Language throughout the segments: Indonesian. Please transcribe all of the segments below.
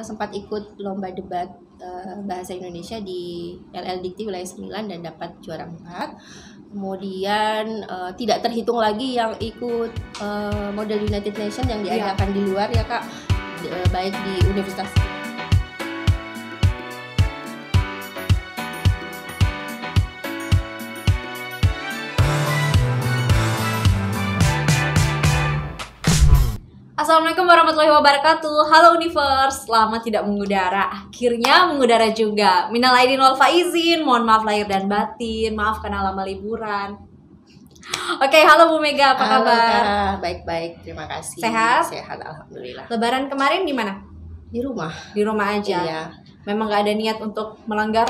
sempat ikut lomba debat bahasa Indonesia di LL Dikti wilayah 9 dan dapat juara 4. Kemudian tidak terhitung lagi yang ikut model United Nations yang diadakan di luar ya Kak, baik di universitas. Assalamualaikum warahmatullahi wabarakatuh. Halo Universe, selamat tidak mengudara. Akhirnya mengudara juga. Minal aidin wal faizin, mohon maaf lahir dan batin. Maaf karena lama liburan. Oke, halo Bu Mega, apa kabar? Baik-baik, terima kasih. Sehat? Sehat, alhamdulillah. Lebaran kemarin di mana? Di rumah. Di rumah aja. Iya. Memang gak ada niat untuk melanggar.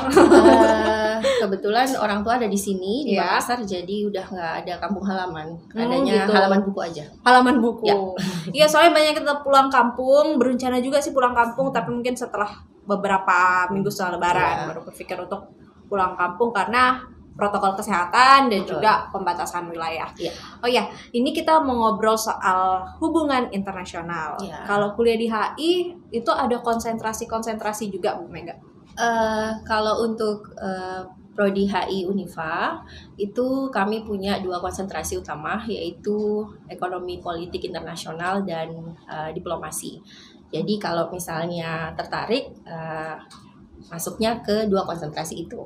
Kebetulan orang tua ada di sini di Makassar, jadi udah nggak ada kampung halaman. Adanya gitu. Halaman buku aja. Halaman buku. Iya, soalnya banyak kita pulang kampung, berencana juga sih pulang kampung, tapi mungkin setelah beberapa minggu setelah Lebaran baru berpikir untuk pulang kampung karena protokol kesehatan dan juga pembatasan wilayah. Oh ya, ini kita mau ngobrol soal hubungan internasional. Kalau kuliah di HI itu ada konsentrasi juga Bu Mega? Kalau untuk Prodi HI Unifa itu kami punya 2 konsentrasi utama, yaitu ekonomi politik internasional dan diplomasi. Jadi kalau misalnya tertarik masuknya ke 2 konsentrasi itu.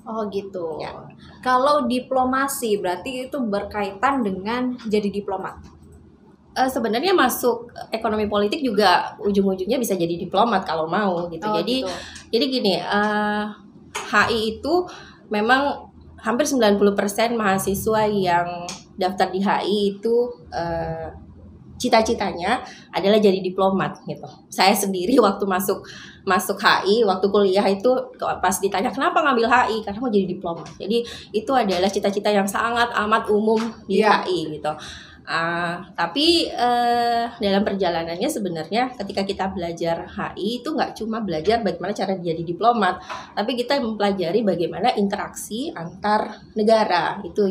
Oh gitu. Ya. Kalau diplomasi berarti itu berkaitan dengan jadi diplomat. Sebenarnya masuk ekonomi politik juga ujung-ujungnya bisa jadi diplomat kalau mau gitu. Jadi gini, HI itu memang hampir 90% mahasiswa yang daftar di HI itu cita-citanya adalah jadi diplomat gitu. Saya sendiri waktu masuk HI, waktu kuliah itu pas ditanya kenapa ngambil HI, karena mau jadi diplomat. Jadi itu adalah cita-cita yang sangat amat umum di HI gitu. Tapi dalam perjalanannya sebenarnya ketika kita belajar HI itu nggak cuma belajar bagaimana cara jadi diplomat, tapi kita mempelajari bagaimana interaksi antar negara, itu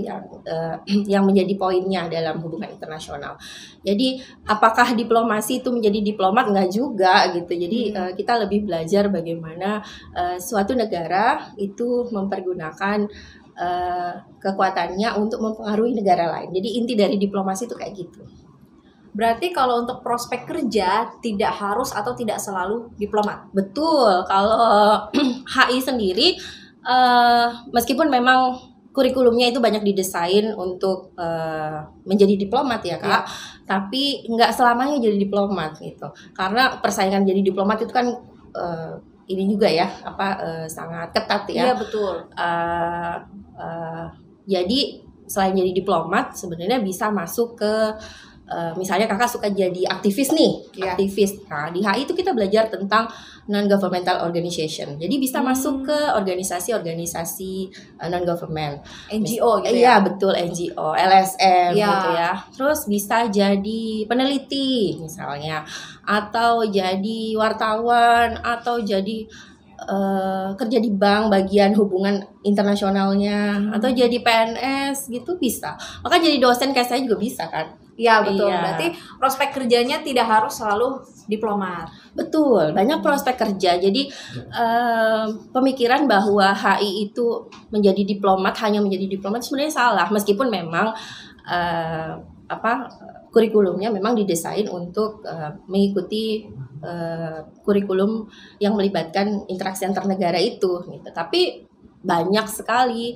yang menjadi poinnya dalam hubungan internasional. Jadi apakah diplomasi itu menjadi diplomat? Nggak juga gitu. Jadi kita lebih belajar bagaimana suatu negara itu mempergunakan kekuatannya untuk mempengaruhi negara lain. Jadi inti dari diplomasi itu kayak gitu. Berarti kalau untuk prospek kerja tidak harus atau tidak selalu diplomat? Betul. Kalau HI sendiri meskipun memang kurikulumnya itu banyak didesain untuk menjadi diplomat ya Kak, tapi nggak selamanya jadi diplomat gitu. Karena persaingan jadi diplomat itu kan ini juga ya sangat ketat ya. Iya betul. Jadi selain jadi diplomat sebenarnya bisa masuk ke misalnya kakak suka jadi aktivis nih, aktivis. Nah di HI itu kita belajar tentang non-governmental organization. Jadi bisa masuk ke organisasi-organisasi non-government, NGO gitu ya? Iya betul, NGO, LSM gitu ya. Terus bisa jadi peneliti misalnya, atau jadi wartawan, atau jadi kerja di bank bagian hubungan internasionalnya, atau jadi PNS gitu bisa. Maka jadi dosen kayak saya juga bisa kan? Iya betul. Berarti prospek kerjanya tidak harus selalu diplomat. Betul, banyak prospek kerja. Jadi pemikiran bahwa HI itu menjadi diplomat, hanya menjadi diplomat sebenarnya salah. Meskipun memang kurikulumnya memang didesain untuk mengikuti kurikulum yang melibatkan interaksi antar negara itu gitu. Tapi banyak sekali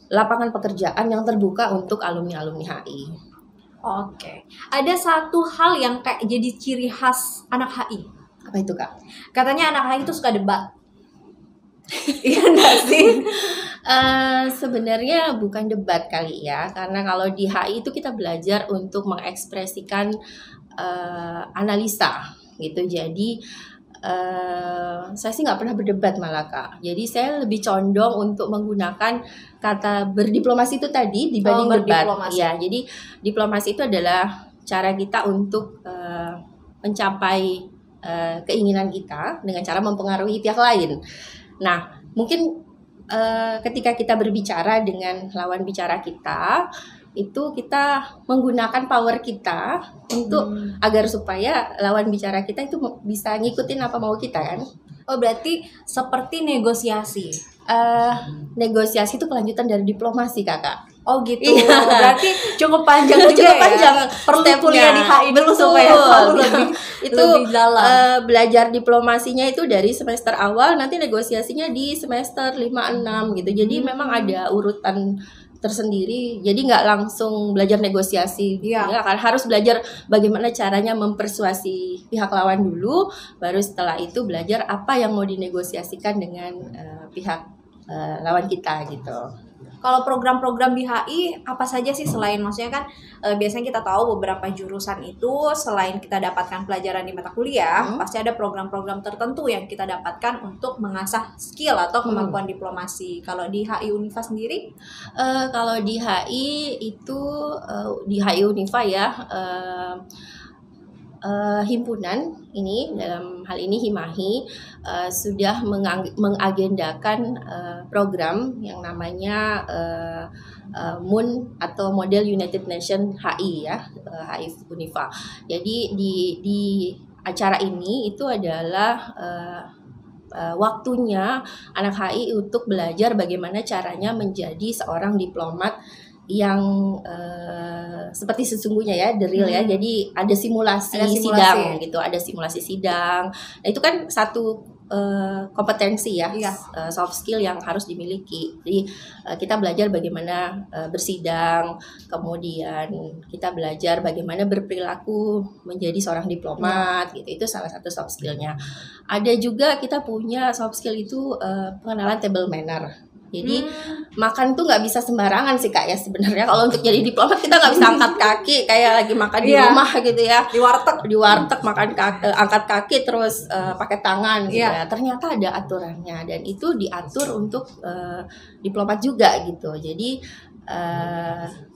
lapangan pekerjaan yang terbuka untuk alumni-alumni HI. Oke. Ada satu hal yang kayak jadi ciri khas anak HI. Apa itu Kak? Katanya anak HI itu suka debat. Iya enggak sih? Sebenarnya bukan debat kali ya, karena kalau di HI itu kita belajar untuk mengekspresikan analisa gitu. Jadi saya sih nggak pernah berdebat malah Kak. Jadi saya lebih condong untuk menggunakan kata berdiplomasi itu tadi dibanding debat. Ya, jadi diplomasi itu adalah cara kita untuk mencapai keinginan kita dengan cara mempengaruhi pihak lain. Nah, mungkin ketika kita berbicara dengan lawan bicara kita, itu kita menggunakan power kita untuk agar supaya lawan bicara kita itu bisa ngikutin apa mau kita kan. Oh, berarti seperti negosiasi. Negosiasi itu kelanjutan dari diplomasi, Kakak. Oh gitu. Iya. Berarti cukup panjang juga Cukup ya. panjang. Perlu Stepnya. kuliah di HI dulu Betul. supaya tahu Itu lebih dalam. Belajar diplomasinya itu dari semester awal, nanti negosiasinya di semester 5-6 gitu. Jadi memang ada urutan tersendiri. Jadi nggak langsung belajar negosiasi. Iya. Ya kan, harus belajar bagaimana caranya mempersuasi pihak lawan dulu, baru setelah itu belajar apa yang mau dinegosiasikan dengan pihak lawan kita gitu. Kalau program-program di HI apa saja sih, selain maksudnya kan biasanya kita tahu beberapa jurusan itu selain kita dapatkan pelajaran di mata kuliah, pasti ada program-program tertentu yang kita dapatkan untuk mengasah skill atau kemampuan diplomasi. Kalau di HI Unifa sendiri? Kalau di HI itu di HI Unifa ya, himpunan ini dalam hal ini Himahi sudah mengagendakan program yang namanya MUN atau Model United Nation HI ya, HI Unifa. Jadi di acara ini itu adalah waktunya anak HI untuk belajar bagaimana caranya menjadi seorang diplomat yang seperti sesungguhnya ya, the real ya. Jadi ada simulasi sidang gitu, ada simulasi sidang. Nah, itu kan satu kompetensi ya, soft skill yang harus dimiliki. Jadi kita belajar bagaimana bersidang, kemudian kita belajar bagaimana berperilaku menjadi seorang diplomat gitu. Itu salah satu soft skillnya. Ada juga kita punya soft skill itu pengenalan table manner. Jadi makan tuh nggak bisa sembarangan sih Kak ya sebenarnya. Kalau untuk jadi diplomat kita nggak bisa angkat kaki kayak lagi makan di rumah gitu ya. Di warteg makan angkat kaki terus pakai tangan gitu ya. Ternyata ada aturannya dan itu diatur untuk diplomat juga gitu. Jadi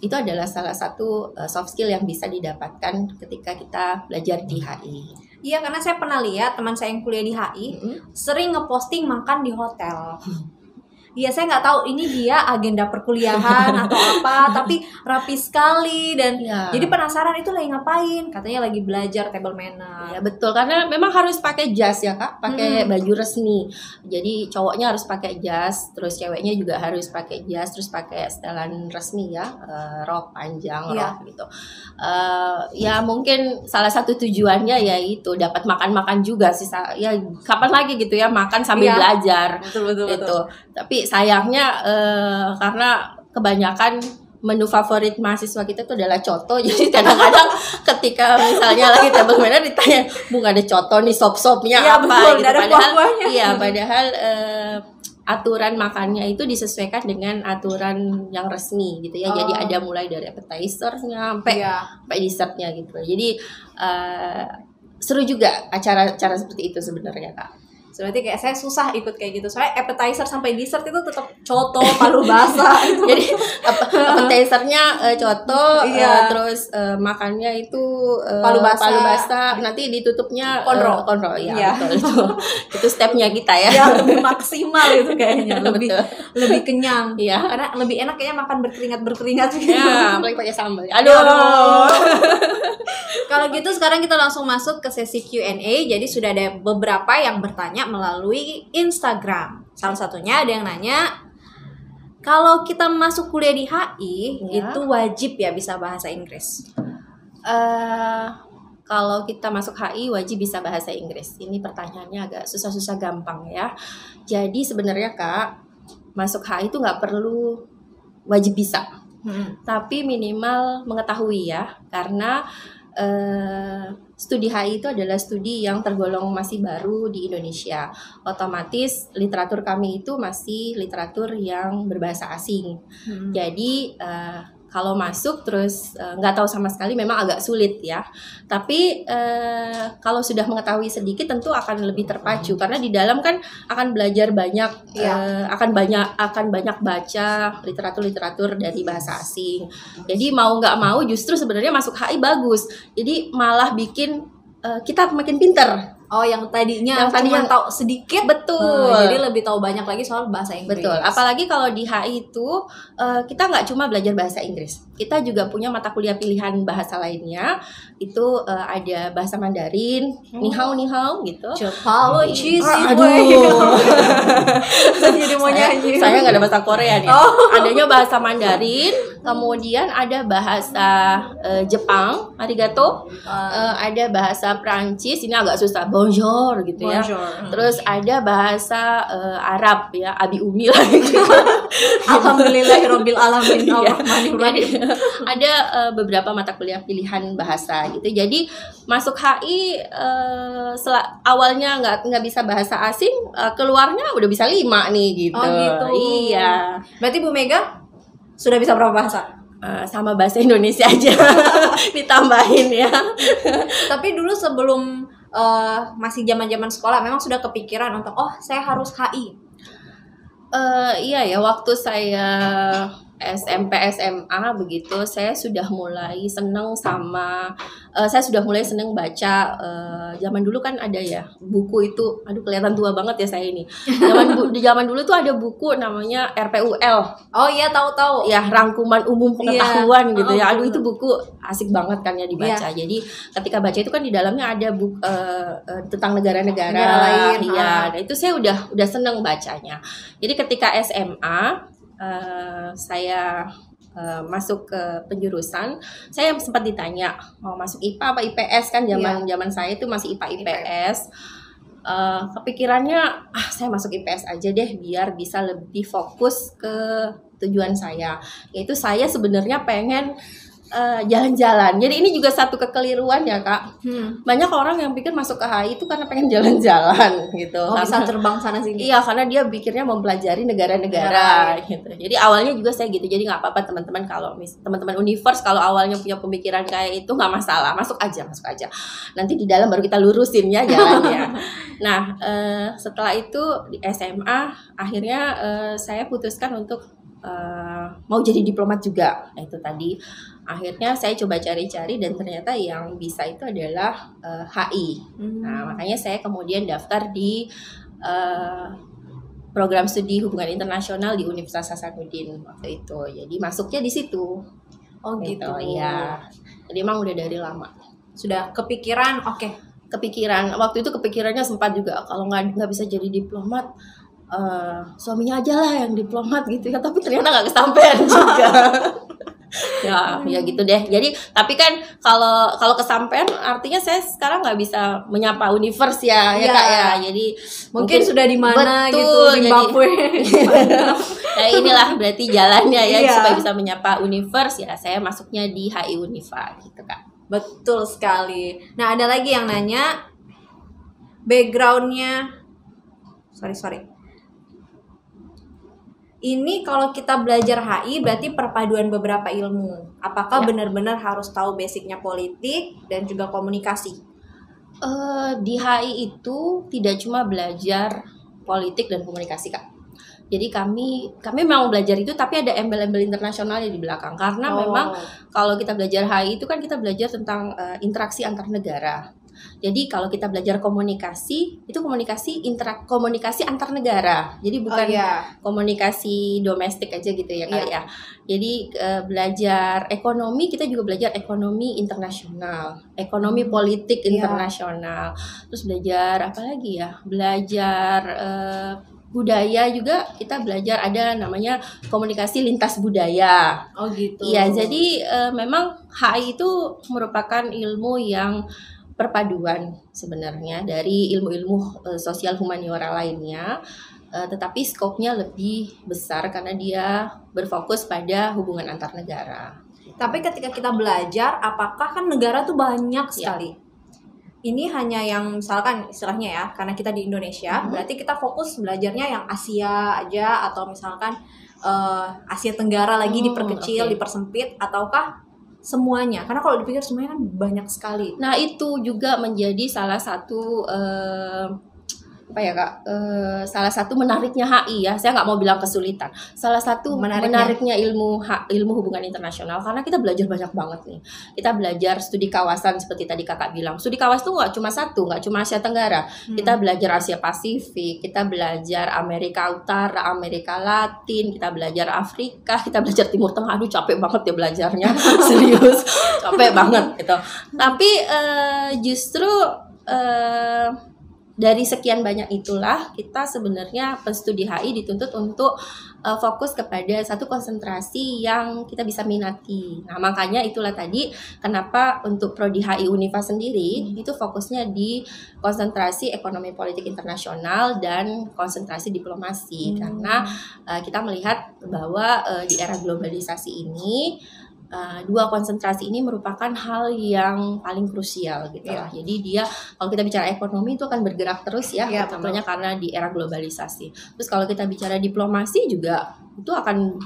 itu adalah salah satu soft skill yang bisa didapatkan ketika kita belajar di HI. Iya, karena saya pernah lihat teman saya yang kuliah di HI sering ngeposting makan di hotel. Iya, saya nggak tahu ini dia agenda perkuliahan atau apa, tapi rapi sekali dan jadi penasaran itu lagi ngapain? Katanya lagi belajar table manner. Ya betul, karena memang harus pakai jas ya Kak, pakai baju resmi. Jadi cowoknya harus pakai jas, terus ceweknya juga harus pakai jas, terus pakai setelan resmi ya, rok panjang, rok gitu. Ya mungkin salah satu tujuannya ya itu dapat makan-makan juga sih. Ya kapan lagi gitu ya makan sambil belajar. Betul. Tapi sayangnya karena kebanyakan menu favorit mahasiswa kita itu adalah coto. Jadi kadang-kadang ketika misalnya lagi table manner ditanya, "Bu, ada coto nih, sop-sopnya apa?" Betul, gitu. Padahal padahal aturan makannya itu disesuaikan dengan aturan yang resmi gitu ya. Jadi ada mulai dari appetizer-nya sampai dessertnya gitu. Jadi seru juga acara-acara seperti itu sebenarnya Kak. Berarti kayak saya susah ikut kayak gitu. Soalnya appetizer sampai dessert itu tetap coto, palu basah. Jadi appetizer-nya coto, terus makannya itu palu basah. Nanti ditutupnya konro ya. Betul, itu stepnya kita ya. Ya lebih maksimal itu kayaknya, lebih kenyang. Iya. Karena lebih enak kayaknya makan berkeringat gitu. Ya, apalagi pakai sambal. Aduh. Kalau gitu sekarang kita langsung masuk ke sesi Q&A. Jadi sudah ada beberapa yang bertanya melalui Instagram. Salah satunya ada yang nanya, kalau kita masuk kuliah di HI itu wajib ya bisa bahasa Inggris? Kalau kita masuk HI wajib bisa bahasa Inggris. Ini pertanyaannya agak susah-susah gampang ya. Jadi sebenarnya Kak, masuk HI itu nggak perlu wajib bisa, tapi minimal mengetahui ya, karena studi HI itu adalah studi yang tergolong masih baru di Indonesia. Otomatis literatur kami itu masih literatur yang berbahasa asing. Jadi kalau masuk terus nggak tahu sama sekali memang agak sulit ya. Tapi kalau sudah mengetahui sedikit tentu akan lebih terpacu karena di dalam kan akan belajar banyak, akan banyak baca literatur dari bahasa asing. Jadi mau nggak mau justru sebenarnya masuk HI bagus. Jadi malah bikin kita makin pinter. Oh, yang tadinya cuma tahu sedikit, betul. Jadi lebih tahu banyak lagi soal bahasa Inggris. Betul. Apalagi kalau di HI itu kita nggak cuma belajar bahasa Inggris, kita juga punya mata kuliah pilihan bahasa lainnya. Itu ada bahasa Mandarin, ni hao gitu. Aduh, jadi mau nyanyi. Saya nggak ada bahasa Korea nih. Adanya bahasa Mandarin, kemudian ada bahasa Jepang, arigato. Ada bahasa Prancis, ini agak susah, bonjour gitu ya. Terus ada bahasa Arab ya, abi umi lah gitu. Alhamdulillahirabbil alamin. Ada beberapa mata kuliah pilihan bahasa gitu. Jadi masuk HI awalnya nggak bisa bahasa asing, keluarnya udah bisa 5 nih gitu. Oh gitu. Iya. Berarti Bu Mega sudah bisa berapa bahasa? Sama bahasa Indonesia aja ditambahin ya. Tapi dulu sebelum masih zaman-zaman sekolah memang sudah kepikiran untuk saya harus HI. Iya ya, waktu saya SMP SMA begitu, saya sudah mulai seneng baca. Zaman dulu kan ada ya buku itu, aduh kelihatan tua banget ya saya ini. Zaman dulu tuh ada buku namanya RPUL. Oh iya, tahu. Ya, rangkuman umum pengetahuan gitu ya. Aduh, itu buku asik banget kan ya dibaca. Jadi ketika baca itu kan di dalamnya ada buku tentang negara-negara lain. Iya, nah itu saya udah seneng bacanya. Jadi ketika SMA saya masuk ke penjurusan, saya sempat ditanya mau masuk IPA apa IPS kan, zaman saya itu masih IPA IPS. Kepikirannya saya masuk IPS aja deh biar bisa lebih fokus ke tujuan saya, yaitu saya sebenarnya pengen jalan-jalan. Jadi ini juga satu kekeliruan ya Kak. Banyak orang yang pikir masuk ke HI itu karena pengen jalan-jalan gitu. Bisa terbang sana sini. Iya, karena dia pikirnya mempelajari negara-negara gitu. Jadi awalnya juga saya gitu. Jadi nggak apa-apa teman-teman, kalau teman-teman Univers kalau awalnya punya pemikiran kayak itu nggak masalah, masuk aja. Nanti di dalam baru kita lurusin ya jalannya. Nah, setelah itu di SMA akhirnya saya putuskan untuk mau jadi diplomat juga. Nah, itu tadi akhirnya saya coba cari-cari dan ternyata yang bisa itu adalah HI. Nah, makanya saya kemudian daftar di program studi hubungan internasional di Universitas Hasanuddin waktu itu. Jadi masuknya di situ. Oh gitu. Iya. Jadi emang udah dari lama. Sudah kepikiran, kepikiran. Waktu itu kepikirannya sempat juga kalau nggak bisa jadi diplomat, suaminya aja lah yang diplomat gitu ya, tapi ternyata nggak kesampaian juga. ya gitu deh. Jadi tapi kan kalau kesampaian artinya saya sekarang nggak bisa menyapa Univers ya Kak ya. Jadi mungkin sudah di mana gitu, Zimbabwe. Ya inilah berarti jalannya ya supaya bisa menyapa Univers ya, saya masuknya di HI Univa gitu Kak. Betul sekali. Nah, ada lagi yang nanya backgroundnya. Sorry. Ini kalau kita belajar HI berarti perpaduan beberapa ilmu. Apakah benar-benar harus tahu basicnya politik dan juga komunikasi? Di HI itu tidak cuma belajar politik dan komunikasi Kak. Jadi kami memang belajar itu, tapi ada embel-embel internasionalnya di belakang. Karena memang kalau kita belajar HI itu kan kita belajar tentang interaksi antar negara. Jadi kalau kita belajar komunikasi, itu komunikasi antar negara. Jadi bukan komunikasi domestik aja gitu ya Kak ya. Jadi belajar ekonomi, kita juga belajar ekonomi internasional, ekonomi politik internasional. Terus belajar apa lagi ya? Belajar budaya juga, kita belajar ada namanya komunikasi lintas budaya. Oh gitu. Iya, jadi memang HI itu merupakan ilmu yang perpaduan sebenarnya dari ilmu-ilmu sosial humaniora lainnya, tetapi skopnya lebih besar karena dia berfokus pada hubungan antar negara. Tapi ketika kita belajar, apakah kan negara tuh banyak sekali. Ini hanya yang misalkan istilahnya ya, karena kita di Indonesia, berarti kita fokus belajarnya yang Asia aja, atau misalkan Asia Tenggara lagi diperkecil, dipersempit, ataukah semuanya? Karena kalau dipikir semuanya kan banyak sekali. Nah, itu juga menjadi salah satu apa ya Kak, salah satu menariknya HI ya, saya nggak mau bilang kesulitan, salah satu menariknya ilmu hubungan internasional, karena kita belajar banyak banget nih. Kita belajar studi kawasan seperti tadi Kakak bilang, studi kawasan tuh nggak cuma satu, nggak cuma Asia Tenggara, kita belajar Asia Pasifik, kita belajar Amerika Utara, Amerika Latin, kita belajar Afrika, kita belajar Timur Tengah. Aduh capek banget ya belajarnya, serius capek banget gitu. Tapi justru dari sekian banyak itulah kita sebenarnya penstudi HI dituntut untuk fokus kepada satu konsentrasi yang kita bisa minati. Nah makanya itulah tadi kenapa untuk Prodi HI Unifa sendiri itu fokusnya di konsentrasi ekonomi politik internasional dan konsentrasi diplomasi. Karena kita melihat bahwa di era globalisasi ini dua konsentrasi ini merupakan hal yang paling krusial gitu lah. Jadi dia kalau kita bicara ekonomi itu akan bergerak terus ya, tentunya karena di era globalisasi. Terus kalau kita bicara diplomasi juga itu akan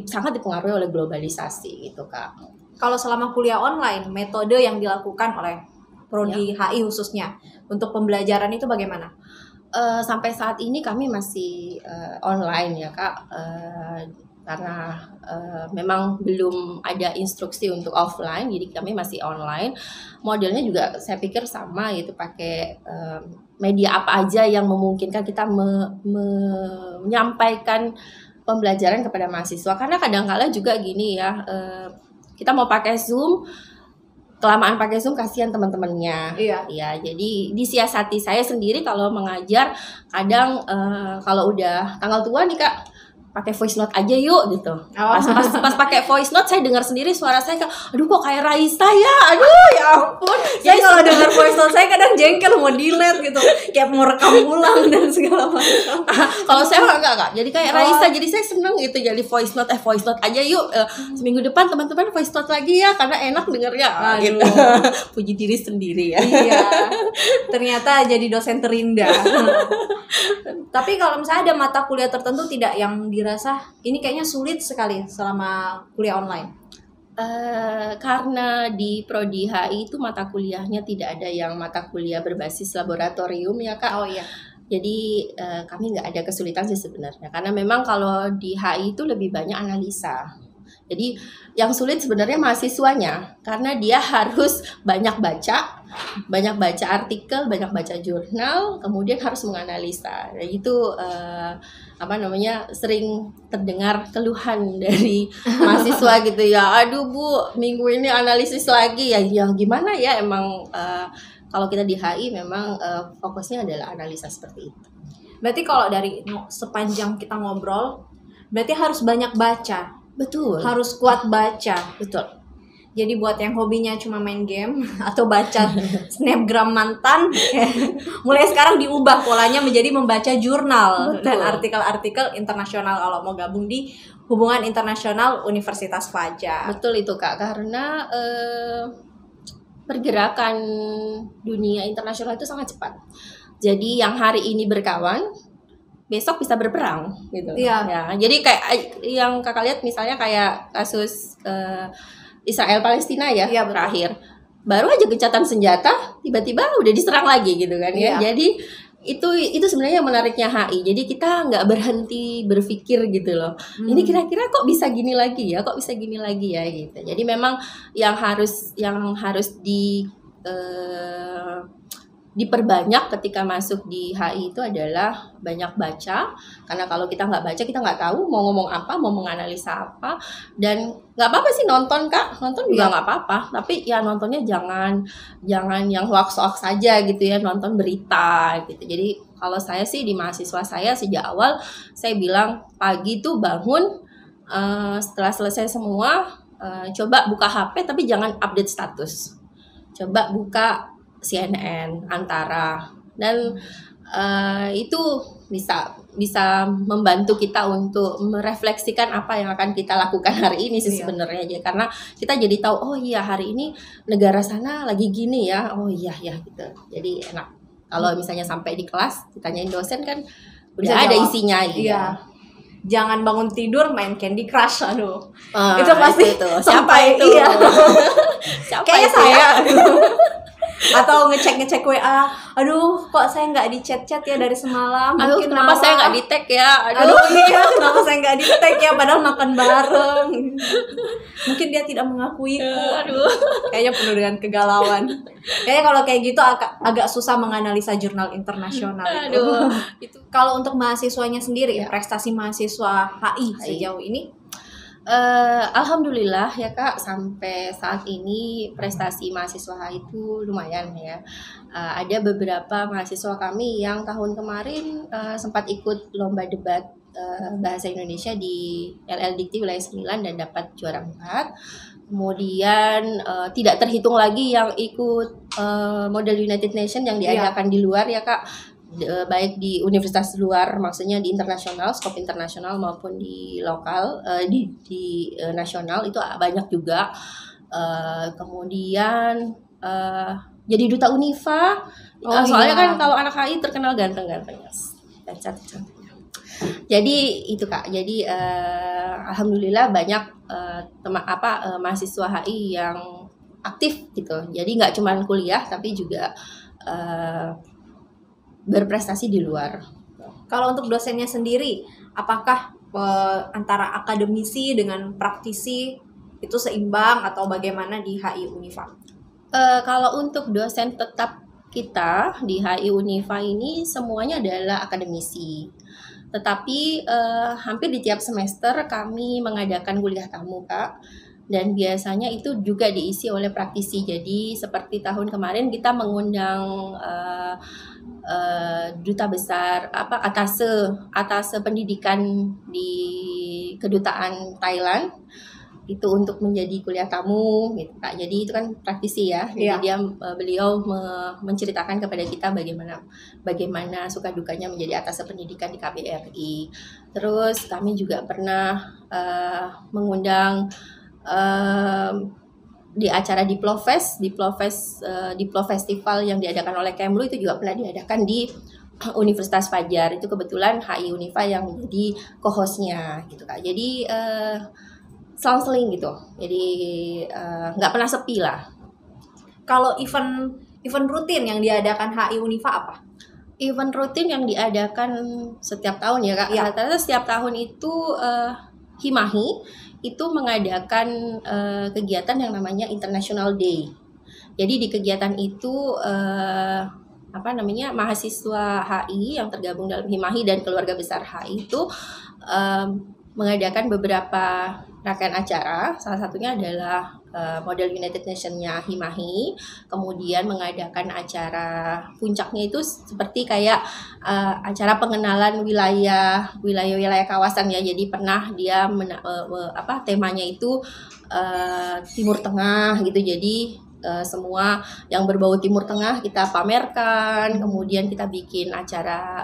sangat dipengaruhi oleh globalisasi gitu Kak. Kalau selama kuliah online, metode yang dilakukan oleh Prodi HI khususnya untuk pembelajaran itu bagaimana? Sampai saat ini kami masih online ya Kak. Karena memang belum ada instruksi untuk offline, jadi kami masih online. Modelnya juga saya pikir sama, yaitu pakai media apa aja yang memungkinkan kita menyampaikan pembelajaran kepada mahasiswa. Karena kadang-kala juga gini ya, kita mau pakai Zoom, kelamaan pakai Zoom kasihan teman-temannya. Ya, jadi disiasati. Saya sendiri kalau mengajar kadang kalau udah tanggal tua nih Kak, pakai voice note aja yuk gitu. Pas pakai voice note saya dengar sendiri suara saya kayak aduh kok kayak Raisa ya. Aduh ya ampun. Saya kalau dengar voice note saya kadang jengkel mau delete gitu. Kayak mau rekam ulang dan segala macam. Kalau saya enggak Kak. Jadi kayak Raisa, jadi saya seneng gitu jadi voice note aja yuk. Seminggu depan teman-teman voice note lagi ya karena enak dengernya gitu. Puji diri sendiri ya. Iya. Ternyata jadi dosen terindah. Tapi kalau misalnya ada mata kuliah tertentu tidak yang dirasa ini kayaknya sulit sekali selama kuliah online? Karena di Prodi HI itu mata kuliahnya tidak ada yang mata kuliah berbasis laboratorium ya Kak. Oh iya. Jadi kami nggak ada kesulitan sih sebenarnya. Karena memang kalau di HI itu lebih banyak analisa. Jadi yang sulit sebenarnya mahasiswanya karena dia harus banyak baca artikel, banyak baca jurnal, kemudian harus menganalisa. Nah, itu sering terdengar keluhan dari mahasiswa gitu ya. Aduh Bu, minggu ini analisis lagi ya. Ya gimana ya emang kalau kita di HI memang fokusnya adalah analisa seperti itu. Berarti kalau dari sepanjang kita ngobrol, berarti harus banyak baca. Betul. Harus kuat baca. Betul. Jadi buat yang hobinya cuma main game atau baca snapgram mantan, mulai sekarang diubah polanya menjadi membaca jurnal. Betul. Dan artikel-artikel internasional kalau mau gabung di Hubungan Internasional Universitas Fajar. Betul itu Kak, karena pergerakan dunia internasional itu sangat cepat. Jadi yang hari ini berkawan besok bisa berperang gitu. Iya. Ya, jadi kayak yang Kakak lihat misalnya kayak kasus Israel Palestina ya, terakhir. Baru aja gencatan senjata tiba-tiba udah diserang lagi gitu kan ya. Jadi itu sebenarnya yang menariknya HI. Jadi kita nggak berhenti berpikir gitu loh. Ini kira-kira kok bisa gini lagi ya? Kok bisa gini lagi ya gitu. Jadi memang yang harus diperbanyak ketika masuk di HI itu adalah banyak baca, karena kalau kita nggak baca kita nggak tahu mau ngomong apa, mau menganalisa apa. Dan nggak apa-apa sih nonton Kak, nonton juga nggak apa-apa, tapi ya nontonnya jangan yang hoax-hoax saja gitu ya, nonton berita gitu. Jadi kalau saya sih di mahasiswa saya sejak awal saya bilang pagi tuh bangun, setelah selesai semua coba buka HP tapi jangan update status, coba buka CNN, Antara, dan itu bisa membantu kita untuk merefleksikan apa yang akan kita lakukan hari ini sih sebenarnya aja, karena kita jadi tahu oh iya hari ini negara sana lagi gini ya, oh iya ya gitu, jadi enak kalau misalnya sampai di kelas ditanyain dosen kan udah bisa ada isinya gitu. Iya. Jangan bangun tidur main Candy Crush, aduh itu pasti itu. Siapa itu? Iya. Siapa kayaknya itu saya Atau ngecek WA, aduh kok saya nggak di chat ya dari semalam. Aduh, Mungkin kenapa marah. saya nggak di tag ya? Aduh iya, kenapa saya nggak di tag ya, padahal makan bareng. Mungkin dia tidak mengakuiku. Aduh. Kayaknya penuh dengan kegalauan. Kayaknya kalau kayak gitu agak susah menganalisa jurnal internasional itu. Aduh, Itu kalau untuk mahasiswanya sendiri, Ya. prestasi mahasiswa HI sejauh ini. Alhamdulillah ya Kak, sampai saat ini prestasi mahasiswa itu lumayan ya. Ada beberapa mahasiswa kami yang tahun kemarin sempat ikut lomba debat bahasa Indonesia di LL Dikti wilayah 9 dan dapat juara 4. Kemudian tidak terhitung lagi yang ikut model United Nations yang diadakan di luar ya Kak. Baik di universitas luar, maksudnya di internasional, skop internasional maupun di lokal, di nasional itu banyak juga. Kemudian jadi duta Unifa, soalnya kan kalau anak HI terkenal ganteng-ganteng dan cantik-cantik. Jadi itu Kak, jadi alhamdulillah banyak mahasiswa HI yang aktif gitu. Jadi nggak cuma kuliah tapi juga berprestasi di luar. Kalau untuk dosennya sendiri, apakah antara akademisi dengan praktisi itu seimbang atau bagaimana di HI Unifa? Kalau untuk dosen tetap kita di HI Unifa ini semuanya adalah akademisi. Tetapi hampir di tiap semester kami mengadakan kuliah tamu Kak. Dan biasanya itu juga diisi oleh praktisi. Jadi seperti tahun kemarin kita mengundang duta besar atase pendidikan di kedutaan Thailand itu untuk menjadi kuliah tamu gitu Kak. Jadi itu kan praktisi ya. Jadi beliau menceritakan kepada kita bagaimana suka dukanya menjadi atase pendidikan di KBRI. Terus kami juga pernah mengundang di acara Diplo Festival yang diadakan oleh Kemlu, itu juga pernah diadakan di Universitas Fajar. Itu kebetulan HI Unifa yang menjadi co-hostnya gitu Kak. Jadi selang-seling gitu. Jadi nggak pernah sepi lah. Kalau event rutin yang diadakan HI Unifa apa? Event rutin yang diadakan setiap tahun ya Kak. Rata-rata setiap tahun itu Himahi itu mengadakan kegiatan yang namanya International Day. Jadi di kegiatan itu mahasiswa HI yang tergabung dalam Himahi dan keluarga besar HI itu mengadakan beberapa rangkaian acara. Salah satunya adalah model United Nations-nya Himahi, kemudian mengadakan acara puncaknya itu seperti kayak acara pengenalan wilayah kawasan ya. Jadi pernah dia temanya itu Timur Tengah gitu. Jadi semua yang berbau Timur Tengah kita pamerkan, kemudian kita bikin acara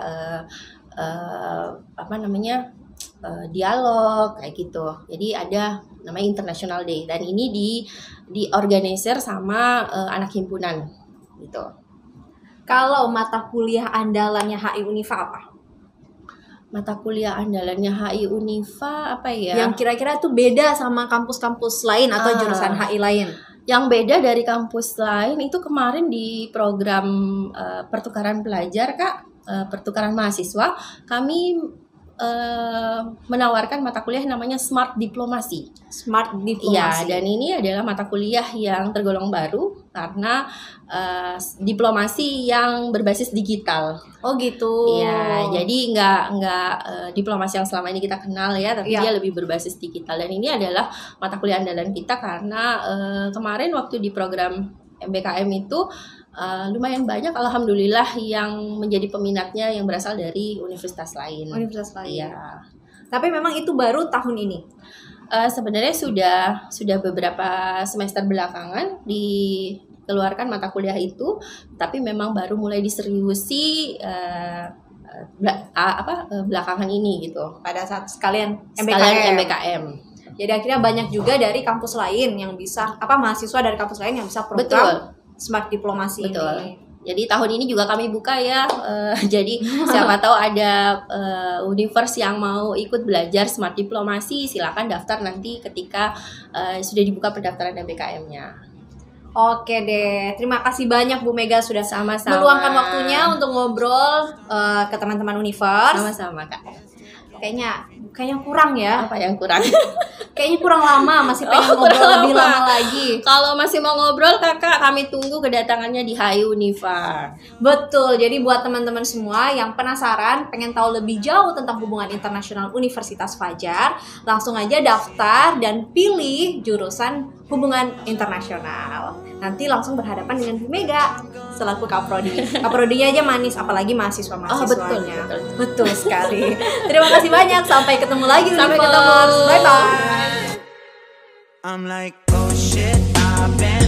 dialog kayak gitu. Jadi ada namanya International Day dan ini diorganisir sama anak himpunan gitu. Kalau mata kuliah andalannya HI Unifa apa? Mata kuliah andalannya HI Unifa apa ya? Yang kira-kira itu beda sama kampus-kampus lain atau jurusan HI lain? Yang beda dari kampus lain itu kemarin di program pertukaran pelajar Kak, pertukaran mahasiswa, kami menawarkan mata kuliah namanya Smart Diplomasi. Smart Diplomasi. Ya, dan ini adalah mata kuliah yang tergolong baru karena diplomasi yang berbasis digital. Oh gitu. Ya, jadi nggak diplomasi yang selama ini kita kenal ya, tapi dia lebih berbasis digital. Dan ini adalah mata kuliah andalan kita karena kemarin waktu di program MBKM itu lumayan banyak alhamdulillah yang menjadi peminatnya yang berasal dari universitas lain. Universitas lain. Iya. Tapi memang itu baru tahun ini. Sebenarnya sudah beberapa semester belakangan dikeluarkan mata kuliah itu, tapi memang baru mulai diseriusi belakangan ini gitu. Pada saat sekalian MBKM. Jadi akhirnya banyak juga dari kampus lain yang bisa mahasiswa dari kampus lain yang bisa program. Betul. Smart Diplomasi. Betul. Ini. Jadi tahun ini juga kami buka ya. Jadi siapa tahu ada univers yang mau ikut belajar Smart Diplomasi, silakan daftar nanti ketika sudah dibuka pendaftaran MBKM-nya. Oke deh, terima kasih banyak Bu Mega sudah Sama-sama. meluangkan waktunya untuk ngobrol ke teman-teman Univers. Sama-sama Kak. Kayaknya kurang ya. Apa yang kurang? Kayaknya kurang lama, masih pengen ngobrol lebih lama lagi. Kalau masih mau ngobrol Kakak, kami tunggu kedatangannya di HI Univers. Betul, jadi buat teman-teman semua yang penasaran, pengen tahu lebih jauh tentang hubungan internasional Universitas Fajar, langsung aja daftar dan pilih jurusan hubungan internasional. Nanti langsung berhadapan dengan Bu Mega selaku Kaprodi. Kaprodinya aja manis, apalagi mahasiswa-mahasiswanya. Betul. Betul sekali. Terima kasih banyak, sampai ketemu lagi. Sampai Univers. ketemu. Bye-bye. I'm like, oh shit, I've been